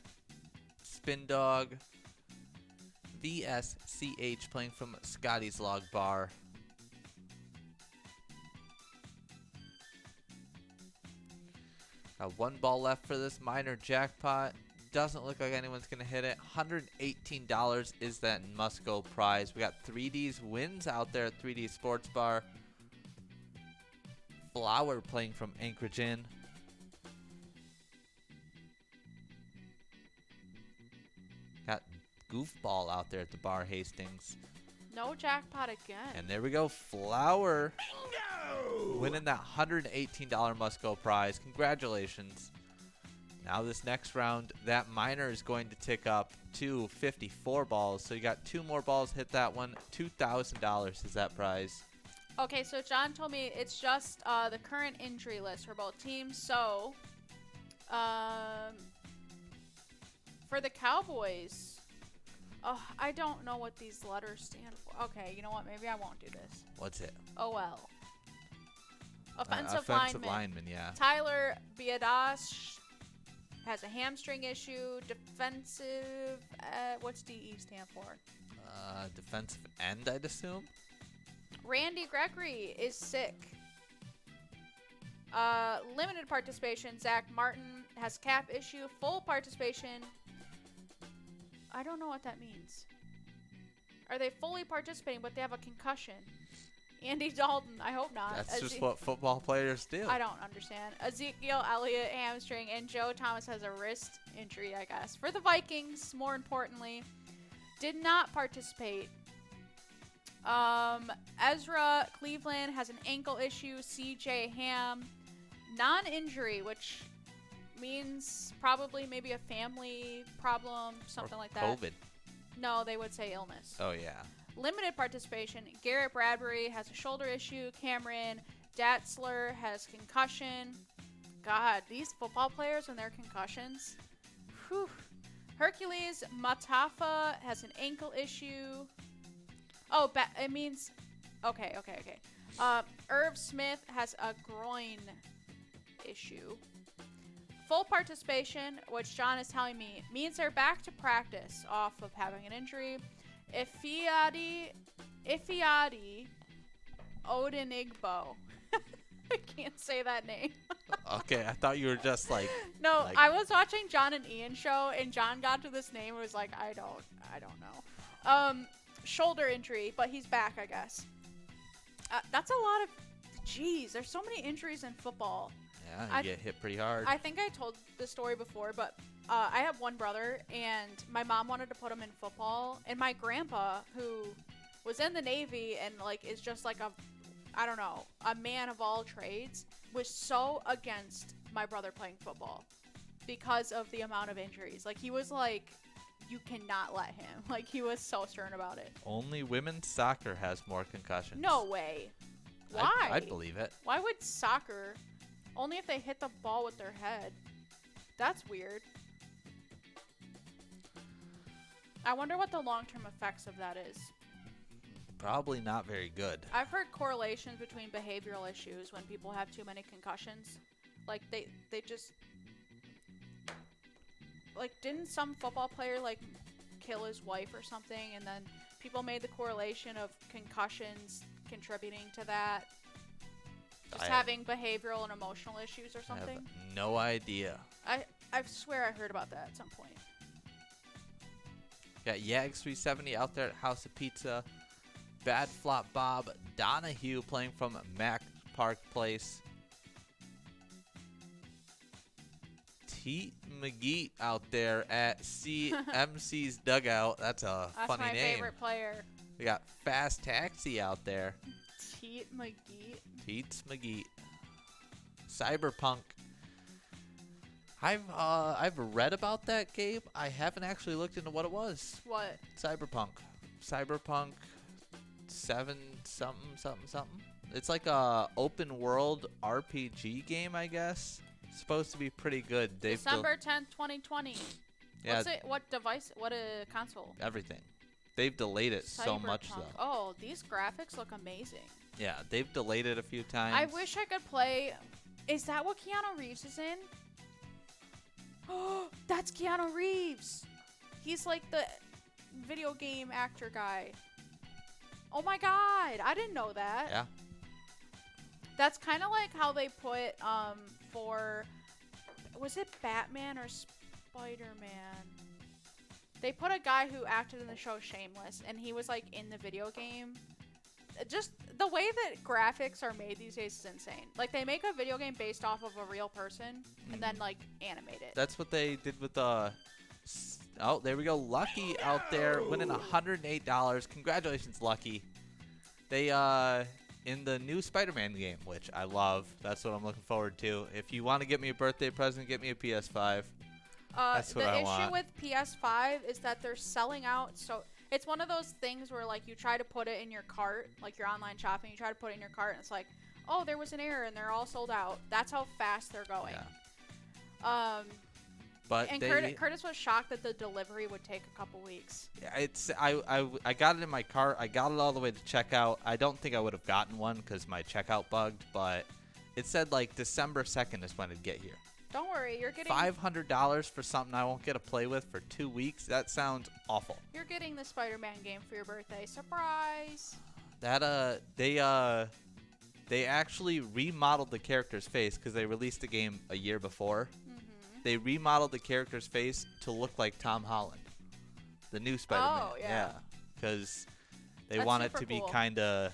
S1: Spin Dog, VSCH playing from Scotty's Log Bar. Got 1 ball left for this minor jackpot. Doesn't look like anyone's going to hit it. $118 is that must-go prize. We got 3D's wins out there at 3D Sports Bar. Flower playing from Anchorage Inn. Got Goofball out there at the Bar Hastings.
S2: No jackpot again.
S1: And there we go. Flower winning that $118 must-go prize. Congratulations. Now this next round, that minor is going to tick up to 54 balls. So you got 2 more balls, hit that one. $2,000 is that prize.
S2: Okay, so John told me it's just the current injury list for both teams. So, for the Cowboys, I don't know what these letters stand for. Okay, you know what? Maybe I won't do this.
S1: What's it?
S2: OL.
S1: Offensive lineman, yeah.
S2: Tyler Biadasz has a hamstring issue. Defensive, what's DE stand for?
S1: Defensive end, I'd assume.
S2: Randy Gregory is sick. Limited participation. Zach Martin has calf issue. Full participation. I don't know what that means. Are they fully participating, but they have a concussion? Andy Dalton, I hope not.
S1: That's just what football players do.
S2: I don't understand. Ezekiel Elliott, hamstring, and Joe Thomas has a wrist injury, I guess. For the Vikings, more importantly, did not participate. Ezra Cleveland has an ankle issue. CJ Ham, non-injury, which means probably maybe a family problem, something like that.
S1: COVID.
S2: No, they would say illness.
S1: Oh, yeah.
S2: Limited participation. Garrett Bradbury has a shoulder issue. Cameron Datzler has concussion. God, these football players and their concussions. Whew. Hercules Matafa has an ankle issue. Oh, it means... Okay. Irv Smith has a groin issue. Full participation, which John is telling me, means they're back to practice off of having an injury. Ifiadi Odenigbo. I can't say that name.
S1: Okay, I thought you were just like...
S2: No, I was watching John and Ian show, and John got to this name and was like, I don't know. Shoulder injury, but he's back, I guess. That's a lot of... Jeez, there's so many injuries in football.
S1: Yeah, you get hit pretty hard.
S2: I think I told this story before, but I have one brother, and my mom wanted to put him in football, and my grandpa, who was in the Navy and like is just like a man of all trades, was so against my brother playing football because of the amount of injuries. Like, he was like, you cannot let him. Like, he was so stern about it.
S1: Only women's soccer has more concussions.
S2: No way. Why?
S1: I'd believe it.
S2: Why would soccer? Only if they hit the ball with their head. That's weird. I wonder what the long-term effects of that is.
S1: Probably not very good.
S2: I've heard correlations between behavioral issues when people have too many concussions. Like, they just... Like, didn't some football player, like, kill his wife or something? And then people made the correlation of concussions contributing to that. Just having behavioral and emotional issues or something.
S1: I have no idea.
S2: I swear I heard about that at some point.
S1: Got Yags370 out there at House of Pizza. Bad Flop Bob Donahue playing from Mac Park Place. Teat McGee out there at CMC's Dugout. That's a funny name.
S2: That's my favorite player.
S1: We got Fast Taxi out there.
S2: Teat McGee.
S1: Teats McGee. Cyberpunk. I've read about that game. I haven't actually looked into what it was.
S2: What?
S1: Cyberpunk 7 something. It's like a open world RPG game, I guess. It's supposed to be pretty good.
S2: December 10th, 2020.
S1: Yeah.
S2: What's it? What device? What a console?
S1: Everything. They've delayed it so much though.
S2: Oh, these graphics look amazing.
S1: Yeah, they've delayed it a few times.
S2: I wish I could play. Is that what Keanu Reeves is in? Oh, that's Keanu Reeves. He's like the video game actor guy. Oh my god, I didn't know that.
S1: Yeah.
S2: That's kind of like how they put for, was it Batman or Spider-Man? They put a guy who acted in the show Shameless, and he was like in the video game. Just the way that graphics are made these days is insane. Like, they make a video game based off of a real person and then like animate it.
S1: That's what they did with the. Oh, there we go. Lucky out there winning $108. Congratulations, Lucky. They in the new Spider-Man game, which I love. That's what I'm looking forward to. If you want to get me a birthday present, get me a PS5. That's what I want.
S2: The issue with PS5 is that they're selling out. So it's one of those things where, like, you try to put it in your cart, like your online shopping, you try to put it in your cart, and it's like, oh, there was an error, and they're all sold out. That's how fast they're going.
S1: Yeah. But
S2: and Curtis was shocked that the delivery would take a couple weeks.
S1: It's I got it in my cart. I got it all the way to checkout. I don't think I would have gotten one because my checkout bugged, but it said like December 2nd is when it'd get here.
S2: Don't worry, you're getting
S1: $500 for something I won't get to play with for 2 weeks. That sounds awful.
S2: You're getting the Spider-Man game for your birthday. Surprise!
S1: That they actually remodeled the character's face because they released the game a year before. They remodeled the character's face to look like Tom Holland, the new Spider-Man.
S2: Oh, yeah.
S1: Because they want it to be kind of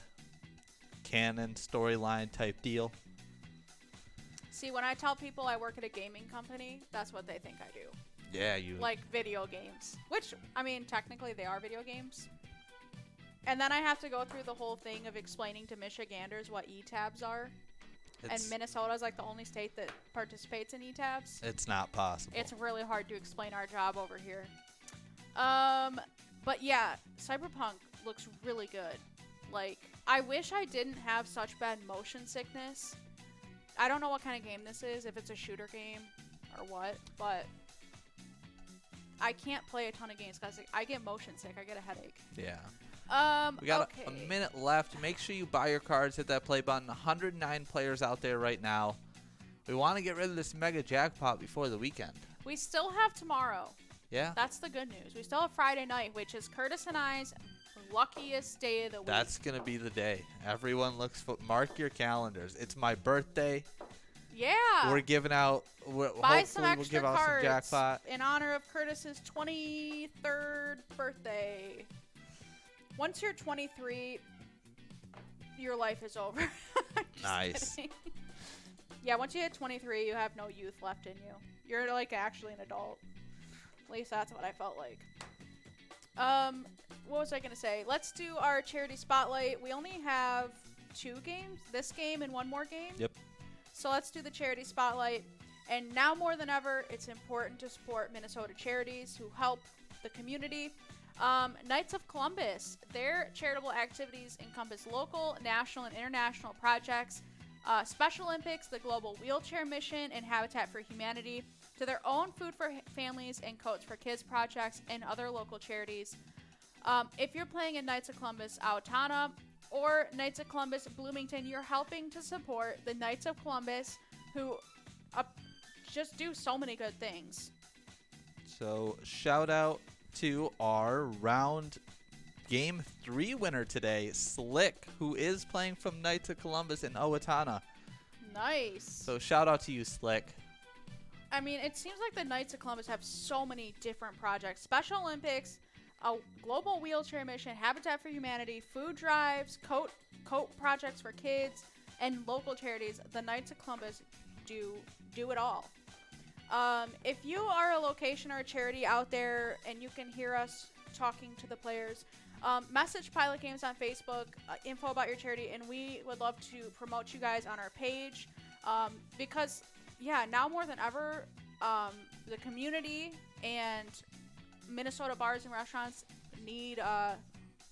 S1: canon storyline type deal.
S2: See, when I tell people I work at a gaming company, that's what they think I do.
S1: Yeah, you
S2: like video games, which I mean, technically they are video games. And then I have to go through the whole thing of explaining to Michiganders what E-tabs are. And Minnesota's like the only state that participates in E-tabs.
S1: It's not possible.
S2: It's really hard to explain our job over here. But yeah, Cyberpunk looks really good. Like, I wish I didn't have such bad motion sickness. I don't know what kind of game this is, if it's a shooter game or what, but I can't play a ton of games because I get motion sick. I get a headache.
S1: Yeah. We got a minute left. Make sure you buy your cards. Hit that play button. 109 players out there right now. We want to get rid of this mega jackpot before the weekend.
S2: We still have tomorrow.
S1: Yeah.
S2: That's the good news. We still have Friday night, which is Curtis and I's luckiest day of the week.
S1: That's going to be the day. Everyone mark your calendars. It's my birthday.
S2: Yeah.
S1: We're giving out.
S2: Buy some extra
S1: cards
S2: some
S1: jackpot
S2: in honor of Curtis's 23rd birthday. Once you're 23, your life is over.
S1: Nice.
S2: Kidding. Yeah, once you hit 23, you have no youth left in you. You're like actually an adult. At least that's what I felt like. What was I gonna say? Let's do our charity spotlight. We only have 2 games. This game and one more game.
S1: Yep.
S2: So let's do the charity spotlight. And now more than ever, it's important to support Minnesota charities who help the community. Knights of Columbus, their charitable activities encompass local, national, and international projects, Special Olympics, the Global Wheelchair Mission, and Habitat for Humanity, to their own Food for Families and Coats for Kids projects, and other local charities. If you're playing in Knights of Columbus Owatonna or Knights of Columbus Bloomington, you're helping to support the Knights of Columbus, who just do so many good things.
S3: So shout out to our round game 3 winner today, Slick, who is playing from Knights of Columbus in Owatonna.
S2: Nice.
S3: So shout out to you, Slick.
S2: I mean, it seems like the Knights of Columbus have so many different projects. Special Olympics, a global wheelchair mission, Habitat for Humanity, food drives, coat projects for kids, and local charities. The Knights of Columbus do it all. If you are a location or a charity out there and you can hear us talking to the players, message Pilot Games on Facebook, info about your charity, and we would love to promote you guys on our page. Because, yeah, now more than ever, the community and Minnesota bars and restaurants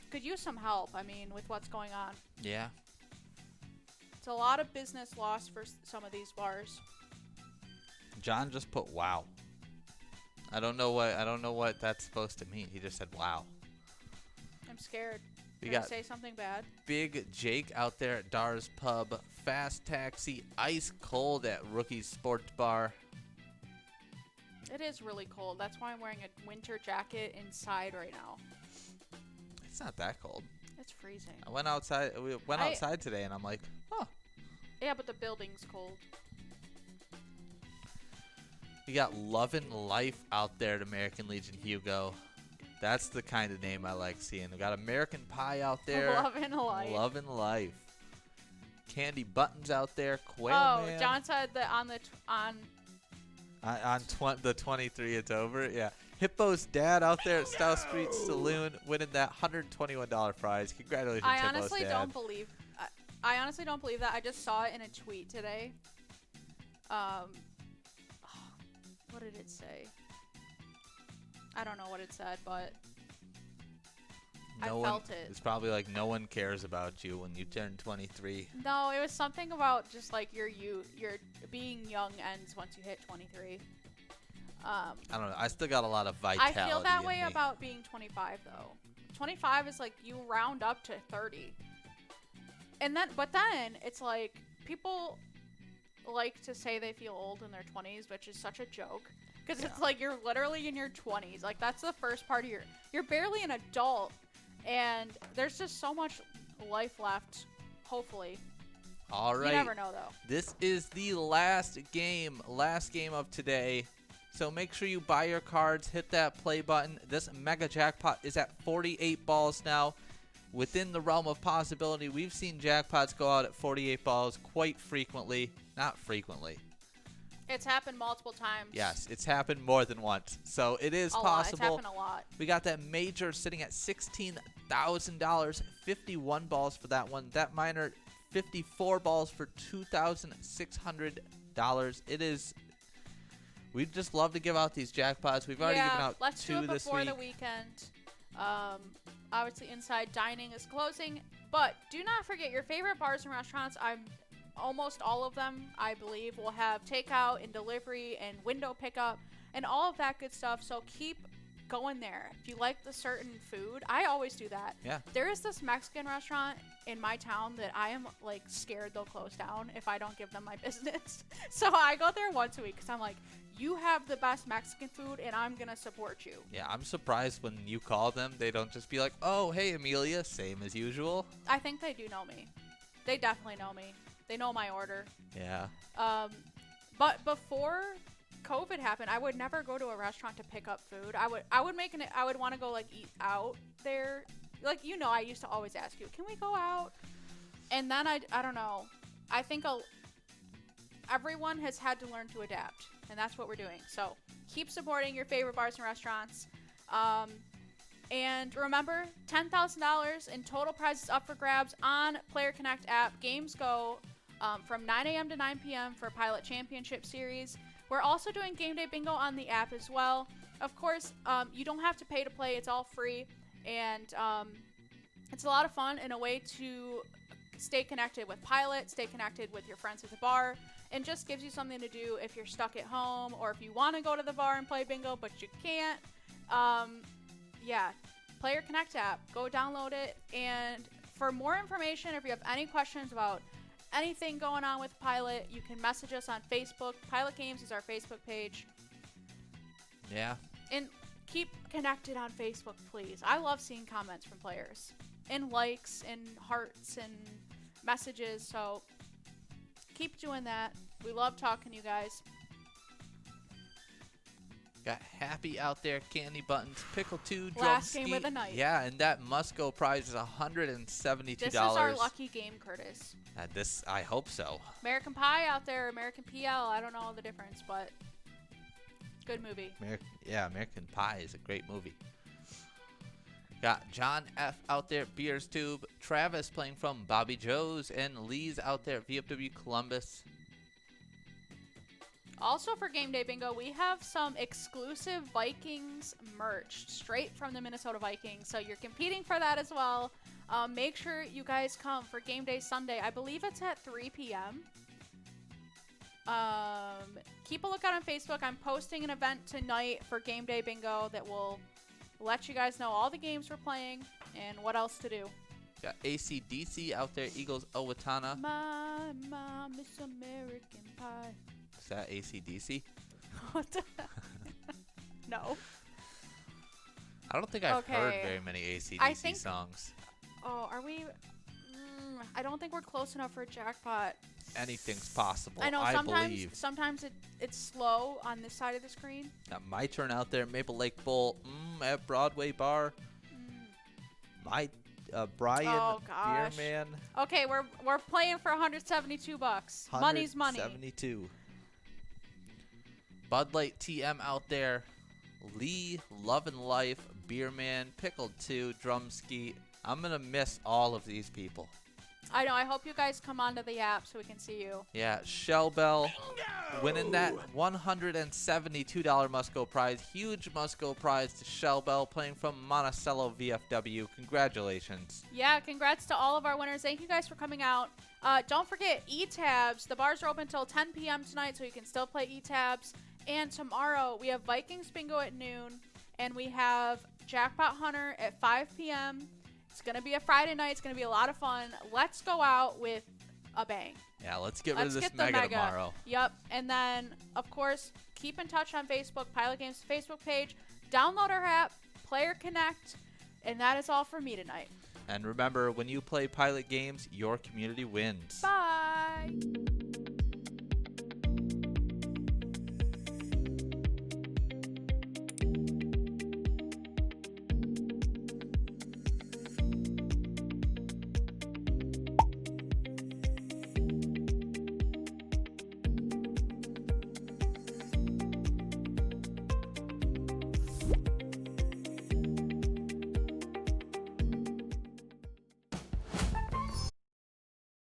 S2: could use some help, I mean, with what's going on.
S3: Yeah.
S2: It's a lot of business loss for some of these bars.
S3: John just put wow.
S1: I don't know what that's supposed to mean. He just said wow.
S2: I'm scared.
S1: We
S2: Did I
S1: got
S2: say something bad?
S1: Big Jake out there at Dar's Pub. Fast Taxi, ice cold at Rookie's Sports Bar.
S2: It is really cold. That's why I'm wearing a winter jacket inside right now.
S1: It's not that cold.
S2: It's freezing.
S1: I went outside. We went outside today, and I'm like, oh.
S2: Yeah, but the building's cold.
S1: We got Lovin' Life out there at American Legion Hugo. That's the kind of name I like seeing. We got American Pie out there.
S2: Lovin' Life.
S1: Lovin' Life. Candy Buttons out there. Quail Man.
S2: John said that on
S1: the 23 it's over. Yeah. Hippo's dad out there at Stout Street Saloon winning that $121 prize. Congratulations,
S2: I
S1: Hippo's
S2: honestly
S1: dad.
S2: don't believe. I honestly don't believe that. I just saw it in a tweet today. What did it say? I don't know what it said, but I felt it.
S1: It's probably like no one cares about you when you turn 23.
S2: No, it was something about just like your being young ends once you hit 23.
S1: I don't know. I still got a lot of vitality.
S2: I feel that way
S1: in me.
S2: about being 25 though. 25 is like you round up to 30. But then it's like people like to say they feel old in their 20s, which is such a joke. Because it's like you're literally in your 20s. Like that's the first part of you're barely an adult, and there's just so much life left. Hopefully.
S1: All right.
S2: You never know though.
S1: This is the last game of today. So make sure you buy your cards, hit that play button. This mega jackpot is at 48 balls now. Within the realm of possibility, we've seen jackpots go out at 48 balls quite frequently. Not frequently.
S2: It's happened multiple times.
S1: Yes, it's happened more than once. So it is possible.
S2: Lot. It's happened a lot.
S1: We got that major sitting at $16,000, 51 balls for that one. That minor, 54 balls for $2,600. It is. We'd just love to give out these jackpots. We've already given out
S2: let's
S1: two
S2: do it
S1: this
S2: before
S1: week.
S2: the weekend. Obviously, inside dining is closing, but do not forget your favorite bars and restaurants. Almost all of them, I believe, will have takeout and delivery and window pickup and all of that good stuff. So keep going there. If you like the certain food, I always do that.
S1: Yeah.
S2: There is this Mexican restaurant in my town that I am like scared they'll close down if I don't give them my business. So I go there once a week because I'm like, you have the best Mexican food and I'm going to support you.
S1: Yeah, I'm surprised when you call them, they don't just be like, oh, hey, Amelia, same as usual.
S2: I think they do know me. They definitely know me. They know my order.
S1: Yeah.
S2: But before COVID happened, I would never go to a restaurant to pick up food. I would want to go like eat out there. Like, I used to always ask you, can we go out? And then I don't know. I think everyone has had to learn to adapt, and that's what we're doing. So keep supporting your favorite bars and restaurants. And remember, $10,000 in total prizes up for grabs on Player Connect app. Games go from 9 a.m. to 9 p.m. for Pilot Championship Series. We're also doing Game Day Bingo on the app as well. of course, you don't have to pay to play. It's all free, and it's a lot of fun and a way to stay connected with Pilot, stay connected with your friends at the bar, and just gives you something to do if you're stuck at home or if you want to go to the bar and play bingo but you can't. Yeah, Player Connect app. Go download it. And for more information, if you have any questions about anything going on with Pilot, you can message us on Facebook. Pilot Games is our Facebook page.
S3: Yeah.
S2: And keep connected on Facebook, please. I love seeing comments from players and likes and hearts and messages. So keep doing that. We love talking to you guys.
S3: Got Happy out there, Candy Buttons, Pickle 2, Drum
S2: Last
S3: Ski.
S2: game of the night.
S3: Yeah, and that must-go prize is $172.
S2: This is our lucky game, Curtis.
S3: This, I hope so.
S2: American Pie out there, American PL. I don't know the difference, but good movie.
S3: American Pie is a great movie. Got John F. out there, Beers Tube, Travis playing from Bobby Joe's, and Lee's out there, VFW Columbus.
S2: Also for Game Day Bingo, we have some exclusive Vikings merch straight from the Minnesota Vikings. So you're competing for that as well. Make sure you guys come for Game Day Sunday. I believe it's at 3 p.m. Keep a lookout on Facebook. I'm posting an event tonight for Game Day Bingo that will let you guys know all the games we're playing and what else to do.
S3: Got AC/DC out there, Eagles Owatonna.
S2: My mom is American Pie.
S3: Is that AC/DC?
S2: What the No.
S3: I don't think I've heard
S2: Okay.
S3: very many
S2: I
S3: AC/DC
S2: think-
S3: songs.
S2: Oh, are we? I don't think we're close enough for Jackpot.
S3: Anything's possible,
S2: I know
S3: I
S2: sometimes
S3: believe.
S2: sometimes it's slow on this side of the screen.
S3: Got My Turn out there, Maple Lake Bowl, at Broadway Bar. My Brian
S2: Oh, gosh.
S3: Beerman.
S2: Okay, we're playing for $172. Money's money.
S3: 172. Bud Light TM out there, Lee, Love and Life, Beerman, Pickled 2, Drumski. I'm gonna miss all of these people.
S2: I know. I hope you guys come onto the app so we can see you.
S3: Yeah, Shell Bell winning that $172 must-go prize. Huge must-go prize to Shell Bell playing from Monticello VFW. Congratulations.
S2: Yeah, congrats to all of our winners. Thank you guys for coming out. Don't forget E-Tabs. The bars are open until 10 p.m. tonight, so you can still play E-Tabs. And tomorrow we have Vikings Bingo at noon, and we have Jackpot Hunter at 5 p.m. It's going to be a Friday night. It's going to be a lot of fun. Let's go out with a bang.
S3: Yeah, let's get rid of
S2: Let's
S3: this
S2: get the
S3: mega tomorrow.
S2: Yep. And then, of course, keep in touch on Facebook, Pilot Games Facebook page. Download our app, Player Connect, and that is all for me tonight.
S3: And remember, when you play Pilot Games, your community wins.
S2: Bye.